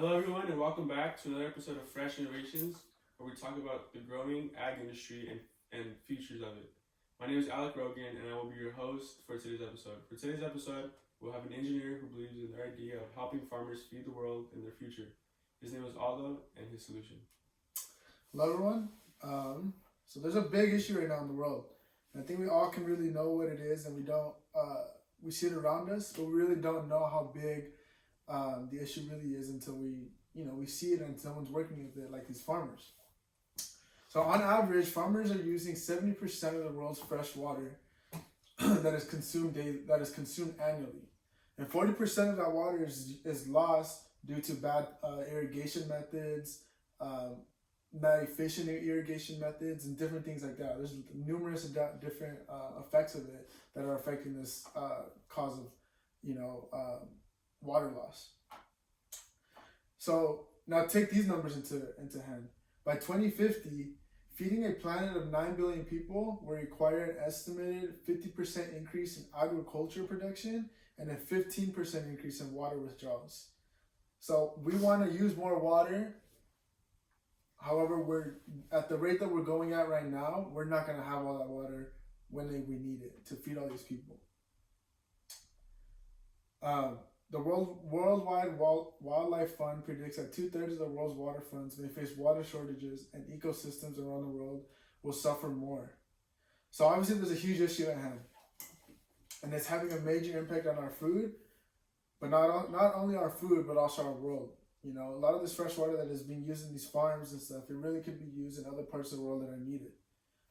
Hello, everyone, and welcome back to another episode of Fresh Innovations, where we talk about the growing ag industry and futures of it. My name is Alec Rogan, and I will be your host for today's episode. For today's episode, we'll have an engineer who believes in the idea of helping farmers feed the world in their future. His name is Aldo, and his solution. Hello, everyone. So there's a big issue right now in the world. And I think we all can really know what it is, and we see it around us, but we really don't know how big the issue really is until we see it and someone's working with it, like these farmers. So on average, farmers are using 70% of the world's fresh water that is consumed annually, and 40% of that water is lost due to bad irrigation methods, not efficient irrigation methods, and different things like that. There's numerous different effects of it that are affecting this cause of water loss. So now take these numbers into hand. By 2050, feeding a planet of 9 billion people will require an estimated 50% increase in agriculture production and a 15% increase in water withdrawals. So we want to use more water. However, we're at the rate that we're going at right now, we're not going to have all that water when we need it to feed all these people. The Worldwide Wildlife Fund predicts that 2/3 of the world's waterfronts may face water shortages, and ecosystems around the world will suffer more. So obviously there's a huge issue at hand, and it's having a major impact on our food, but not only our food, but also our world. A lot of this fresh water that is being used in these farms and stuff, it really could be used in other parts of the world that are needed,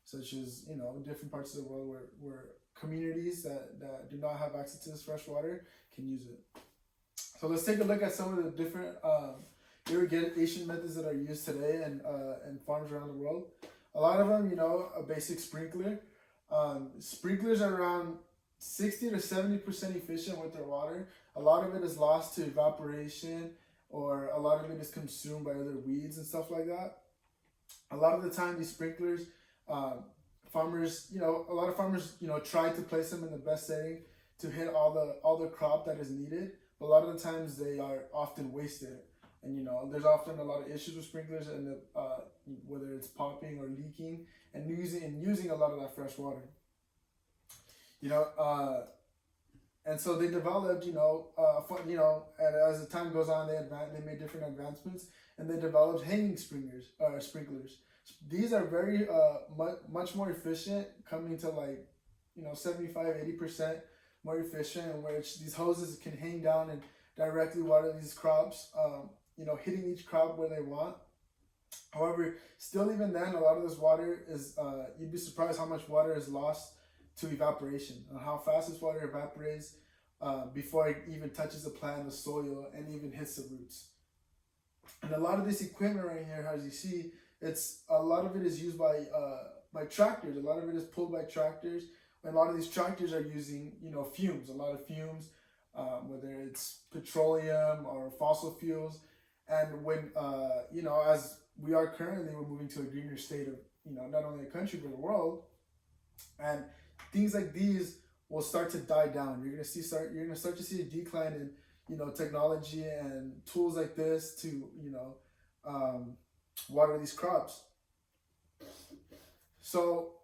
such as, different parts of the world where communities that do not have access to this fresh water can use it. So let's take a look at some of the different irrigation methods that are used today and farms around the world. A lot of them, a basic sprinkler. Sprinklers are around 60 to 70% efficient with their water. A lot of it is lost to evaporation, or a lot of it is consumed by other weeds and stuff like that. A lot of the time, these sprinklers, farmers, a lot of farmers, try to place them in the best setting to hit all the crop that is needed. But a lot of the times, they are often wasted, and there's often a lot of issues with sprinklers, and whether it's popping or leaking, and using a lot of that fresh water. And so they developed, and as the time goes on, they made different advancements, and they developed hanging sprinklers. These are very much more efficient, coming to 75-80% more efficient, in which these hoses can hang down and directly water these crops, hitting each crop where they want. However, still even then, a lot of this water is, you'd be surprised how much water is lost to evaporation, and how fast this water evaporates before it even touches the plant, the soil, and even hits the roots. And a lot of this equipment right here, as you see, a lot of it is used by tractors. A lot of it is pulled by tractors, and a lot of these tractors are using fumes. A lot of fumes, whether it's petroleum or fossil fuels. And when as we are currently, we're moving to a greener state of not only the country but the world, and things like these will start to die down. You're gonna start to see a decline in technology and tools like this to water these crops. So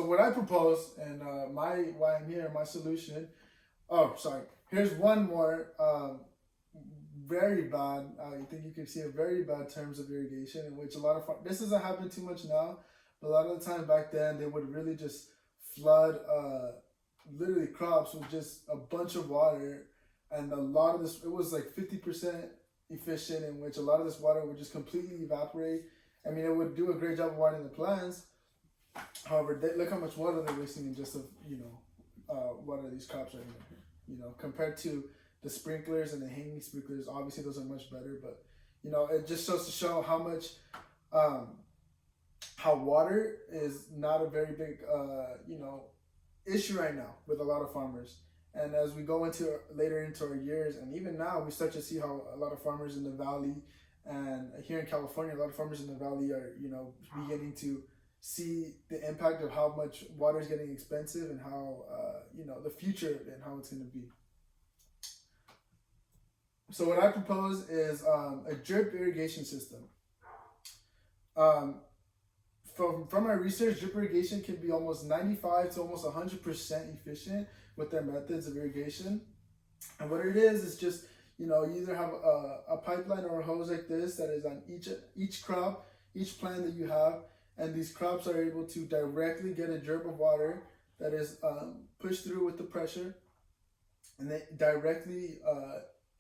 what I propose, and why I'm here, my solution. Oh, sorry. Here's one more very bad. I think you can see a very bad terms of irrigation, in which this doesn't happen too much now. But a lot of the time back then, they would really just flood literally crops with just a bunch of water, and a lot of this, it was like 50% efficient, in which a lot of this water would just completely evaporate. I mean, it would do a great job of watering the plants. However, look how much water they're wasting in just water these crops right here. Compared to the sprinklers and the hanging sprinklers, obviously those are much better. But it just goes to show how much how water is not a very big issue right now with a lot of farmers. And as we go later into our years, and even now, we start to see how a lot of farmers in the valley, and here in California, a lot of farmers in the valley are beginning to see the impact of how much water is getting expensive, and how the future and how it's going to be. So what I propose is a drip irrigation system. Um, from my research, drip irrigation can be almost 95 to almost 100% efficient with their methods of irrigation. And what it is just, you either have a pipeline or a hose like this that is on each crop, each plant that you have, and these crops are able to directly get a drip of water that is pushed through with the pressure, and they directly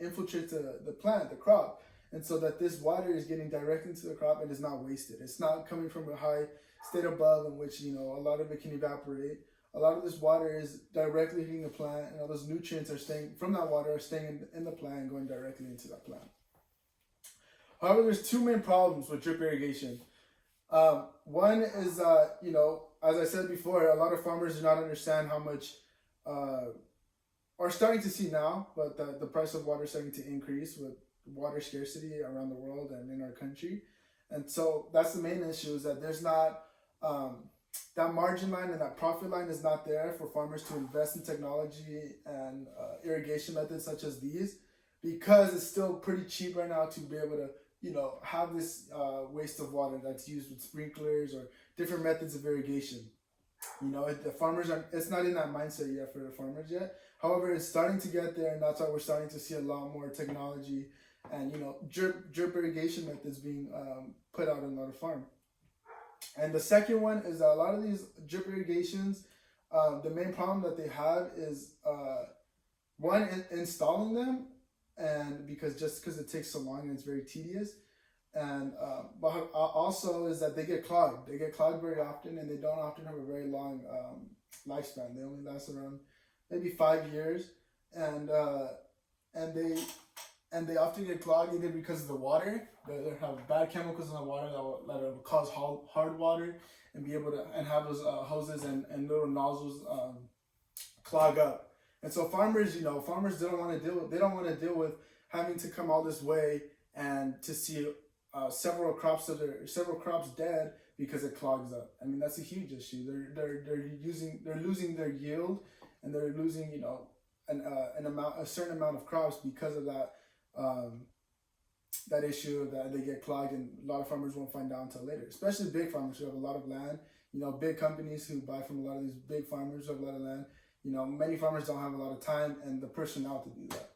infiltrates the plant, the crop, and so that this water is getting directly into the crop and is not wasted. It's not coming from a high state above in which a lot of it can evaporate. A lot of this water is directly hitting the plant, and all those nutrients are staying from that water are staying in the plant and going directly into that plant. However, there's two main problems with drip irrigation. One is, as I said before, a lot of farmers do not understand how much, are starting to see now, but the price of water is starting to increase with water scarcity around the world and in our country. And so that's the main issue, is that there's not, that margin line and that profit line is not there for farmers to invest in technology and irrigation methods such as these, because it's still pretty cheap right now to be able to have this waste of water that's used with sprinklers or different methods of irrigation. The farmers it's not in that mindset yet for the farmers yet. However, it's starting to get there, and that's why we're starting to see a lot more technology and drip irrigation methods being put out in a lot of farm. And the second one is that a lot of these drip irrigations, the main problem that they have is one, installing them, and because it takes so long and it's very tedious, and but also is that they get clogged. They get clogged very often, and they don't often have a very long lifespan. They only last around maybe 5 years, and they often get clogged either because of the water. They have bad chemicals in the water that will cause hard water and be able to have those hoses and little nozzles clog up. And so farmers don't want to deal with having to come all this way and to see several crops dead because it clogs up. I mean, that's a huge issue. They're losing their yield, and they're losing a certain amount of crops because of that that issue, that they get clogged, and a lot of farmers won't find out until later, especially big farmers who have a lot of land. Big companies who buy from a lot of these big farmers who have a lot of land. Many farmers don't have a lot of time and the personnel to do that.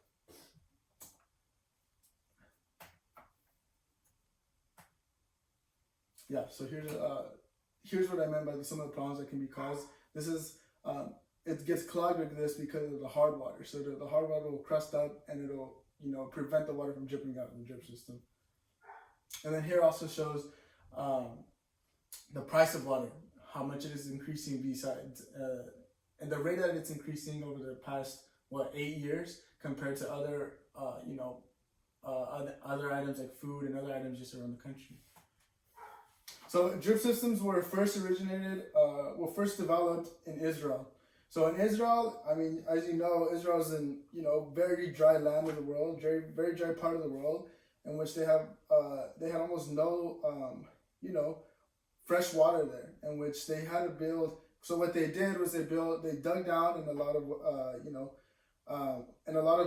Yeah, so here's what I meant by some of the problems that can be caused. This is it gets clogged like this because of the hard water. So the hard water will crust up, and it'll prevent the water from dripping out in the drip system. And then here also shows the price of water, how much it is increasing besides and the rate that it's increasing over the past 8 years compared to other other items like food and other items just around the country. So drip systems were first developed in Israel. So in Israel, I mean, as you know, Israel is in very dry land of the world, very very dry part of the world, in which they had almost no fresh water there, in which they had to build. So what they did was they dug down in a lot of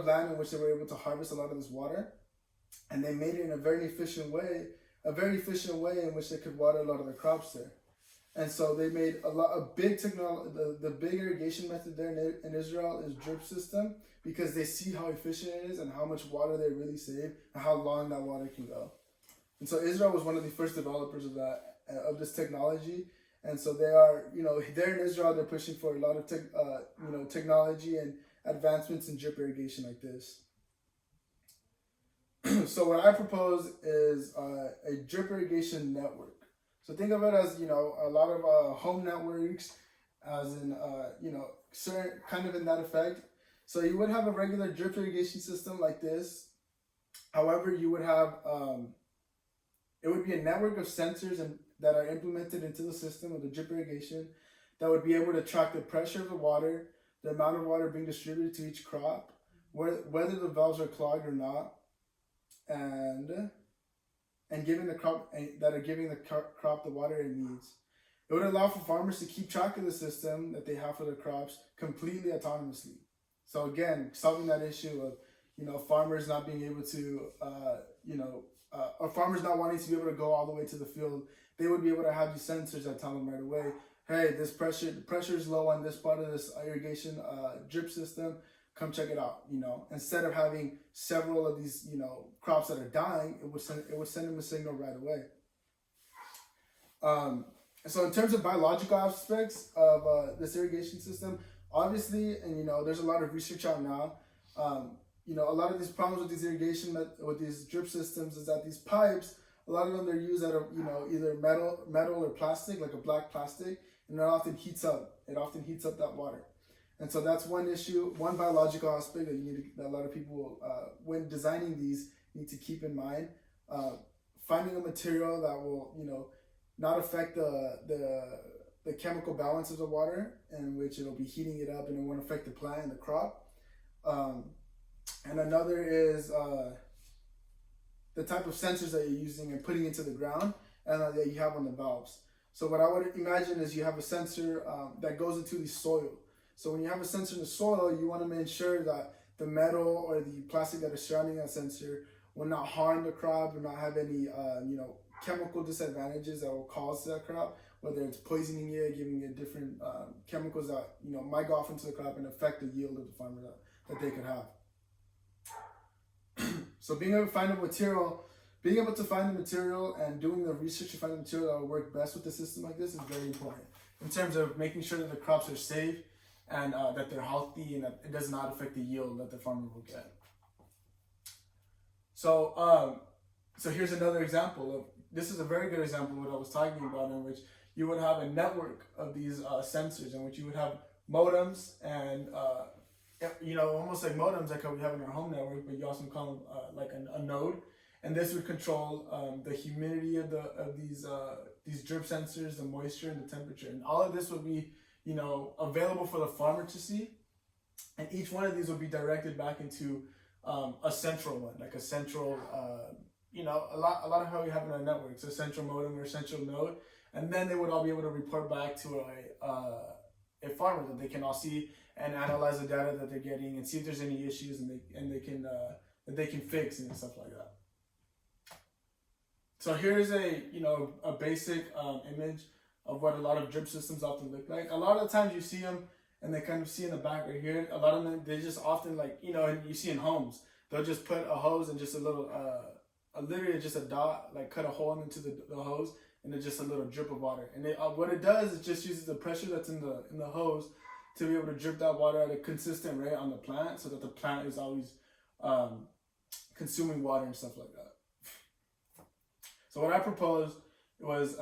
land in which they were able to harvest a lot of this water, and they made it in a very efficient way in which they could water a lot of the crops there. And so they made the big irrigation method there in Israel is drip system, because they see how efficient it is and how much water they really save and how long that water can go. And so Israel was one of the first developers of this technology. And so they are, there in Israel, they're pushing for a lot of technology and advancements in drip irrigation like this. So what I propose is a drip irrigation network. So think of it as, a lot of home networks, as in, certain kind of in that effect. So you would have a regular drip irrigation system like this. However, you would have, it would be a network of sensors that are implemented into the system of the drip irrigation that would be able to track the pressure of the water, the amount of water being distributed to each crop, whether the valves are clogged or not, and giving the crop the water it needs. It would allow for farmers to keep track of the system that they have for their crops completely autonomously. So again, solving that issue of farmers not being able to, or farmers not wanting to be able to go all the way to the field, they would be able to have these sensors that tell them right away, hey, the pressure is low on this part of this irrigation drip system. Come check it out. Instead of having several of these, crops that are dying, it would send them a signal right away. So in terms of biological aspects of this irrigation system, obviously, and there's a lot of research out now. A lot of these problems with these with these drip systems is that these pipes, a lot of them they're used out of either metal or plastic, like a black plastic, and it often heats up. It often heats up that water. And so that's one issue, one biological aspect that a lot of people, when designing these, need to keep in mind. Finding a material that will, not affect the chemical balance of the water, in which it'll be heating it up and it won't affect the plant and the crop. And another is the type of sensors that you're using and putting into the ground and that you have on the valves. So what I would imagine is you have a sensor that goes into the soil. So when you have a sensor in the soil, you want to make sure that the metal or the plastic that is surrounding that sensor will not harm the crop, will not have any chemical disadvantages that will cause that crop, whether it's poisoning it, giving it different chemicals that might go off into the crop and affect the yield of the farmer that they could have. So being able to find the material and doing the research to find the material that will work best with a system like this is very important in terms of making sure that the crops are safe and that they're healthy and that it does not affect the yield that the farmer will get. So here's another example of, this is a very good example of what I was talking about, in which you would have a network of these sensors in which you would have modems and almost like modems like how we have in our home network, but you also call them like a node, and this would control the humidity of these drip sensors, the moisture and the temperature, and all of this would be available for the farmer to see, and each one of these will be directed back into a central one, like a central a lot of how we have in our networks, a central modem or a central node, and then they would all be able to report back to a farmer that they can all see and analyze the data that they're getting and see if there's any issues and they can fix and stuff like that. So here's a basic image of what a lot of drip systems often look like. A lot of the times you see them and they kind of see in the back right here. A lot of them, they just often and you see in homes, they'll just put a hose and just a little literally just a dot, like cut a hole into the hose, and it's just a little drip of water. And what it does is just uses the pressure that's in the hose to be able to drip that water at a consistent rate on the plant, so that the plant is always consuming water and stuff like that. So what I proposed was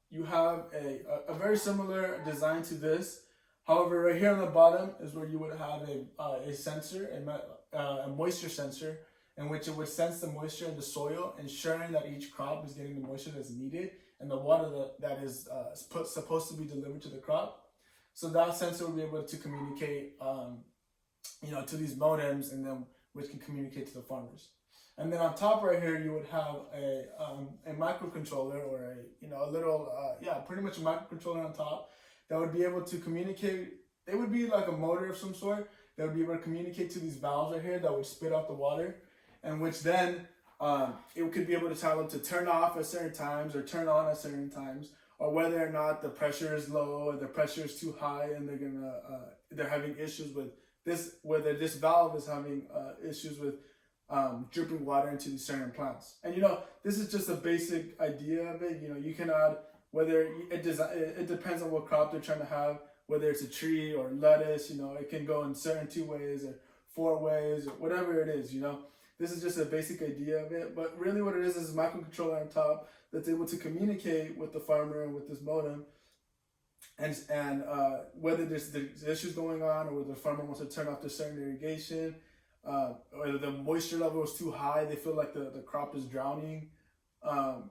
you have a very similar design to this. However, right here on the bottom is where you would have a sensor, a moisture sensor, in which it would sense the moisture in the soil, ensuring that each crop is getting the moisture that's needed and the water that is supposed to be delivered to the crop. So that sensor will be able to communicate, to these modems, and then which can communicate to the farmers. And then on top right here, you would have a microcontroller, or a little, pretty much a microcontroller on top that would be able to communicate. It would be like a motor of some sort that would be able to communicate to these valves right here that would spit out the water, and which then it could be able to tell them to turn off at certain times or turn on at certain times, or whether or not the pressure is low or the pressure is too high, and they're having issues with this, whether this valve is having issues with dripping water into these certain plants. And this is just a basic idea of it. You can add, whether it depends on what crop they're trying to have, whether it's a tree or lettuce. It can go in certain 2 ways or 4 ways or whatever it is. This is just a basic idea of it, but really what it is a microcontroller on top that's able to communicate with the farmer and with this modem, and whether there's issues going on, or whether the farmer wants to turn off the certain irrigation, or the moisture level is too high, they feel like the crop is drowning.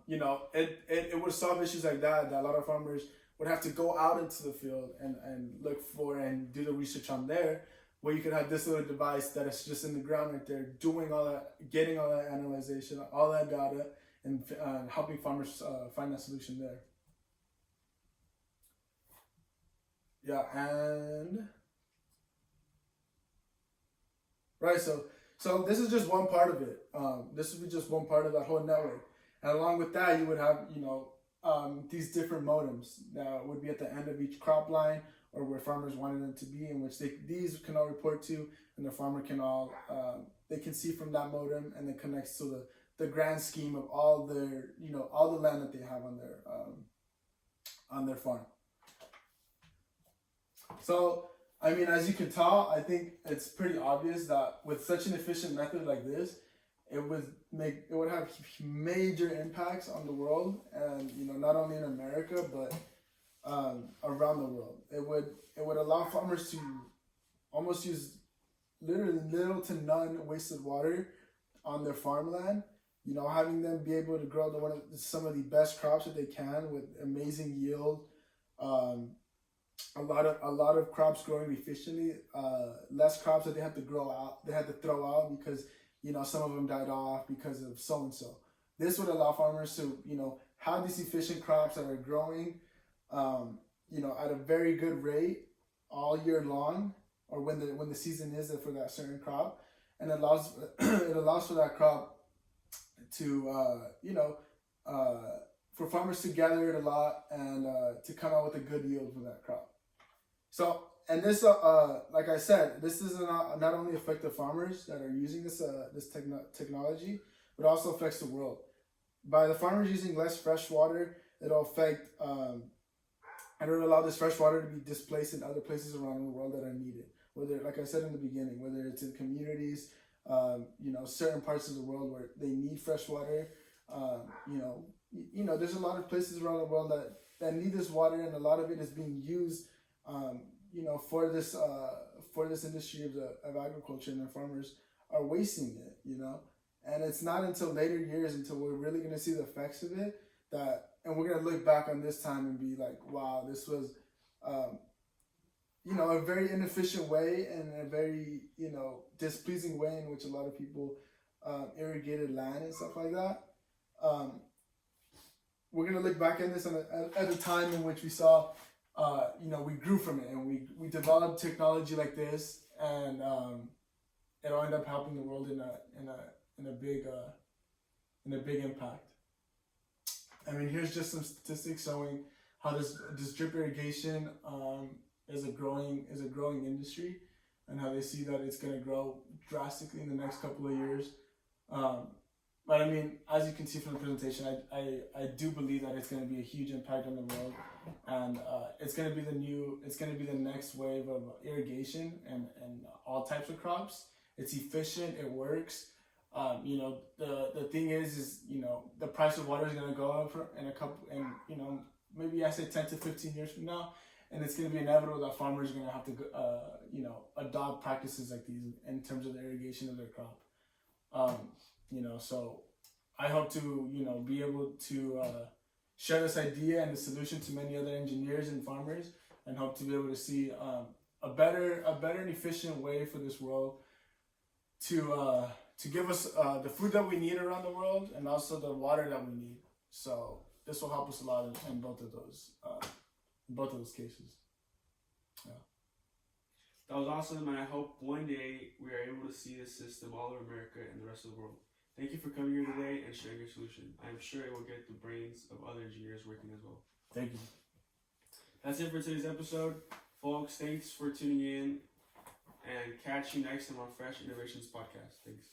It would solve issues like that a lot of farmers would have to go out into the field and look for and do the research on there, where you could have this little device that is just in the ground right there, doing all that, getting all that analyzation, all that data, and helping farmers find that solution there. Yeah, and right, so So this is just one part of it. This would be just one part of that whole network. And along with that, you would have, these different modems that would be at the end of each crop line or where farmers wanted them to be, in which these can all report to, and the farmer can all, they can see from that modem, and it connects to the grand scheme of all their, all the land that they have on their farm. So, I mean, as you can tell, I think it's pretty obvious that with such an efficient method like this, it would have major impacts on the world, and not only in America but around the world. It would allow farmers to almost use literally little to none wasted water on their farmland. Having them be able to grow some of the best crops that they can with amazing yield. A lot of crops growing efficiently. Less crops that they had to throw out because some of them died off because of so and so. This would allow farmers to have these efficient crops that are growing at a very good rate all year long, or when the season is for that certain crop, and it allows for that crop to for farmers to gather it a lot and to come out with a good yield from that crop. So, and this like I said, this does not only affect the farmers that are using this technology, but also affects the world. By the farmers using less fresh water, it'll affect and it'll allow this fresh water to be displaced in other places around the world that are needed. Whether, like I said in the beginning, whether it's in communities, certain parts of the world where they need fresh water, there's a lot of places around the world that need this water, and a lot of it is being used, for this industry of agriculture, and the farmers are wasting it, and it's not until later years until we're really going to see the effects of it and we're going to look back on this time and be like, wow, this was, a very inefficient way and a very, displeasing way in which a lot of people irrigated land and stuff like that. We're going to look back at this at a time in which we saw, we grew from it, and we developed technology like this, and it'll end up helping the world in a big impact. I mean, here's just some statistics showing how this drip irrigation is a growing industry, and how they see that it's going to grow drastically in the next couple of years. But I mean, as you can see from the presentation, I do believe that it's going to be a huge impact on the world, and it's going to be the next wave of irrigation and all types of crops. It's efficient, it works. The thing is the price of water is going to go up maybe I say 10 to 15 years from now, and it's going to be inevitable that farmers are going to have to adopt practices like these in terms of the irrigation of their crop. So I hope to be able to share this idea and the solution to many other engineers and farmers, and hope to be able to see a better and efficient way for this world to give us the food that we need around the world, and also the water that we need. So this will help us a lot in both of those cases. Yeah. That was awesome, and I hope one day we are able to see this system all over America and the rest of the world. Thank you for coming here today and sharing your solution. I'm sure it will get the brains of other engineers working as well. Thank you. That's it for today's episode. Folks, thanks for tuning in, and catch you next time on Fresh Innovations Podcast. Thanks.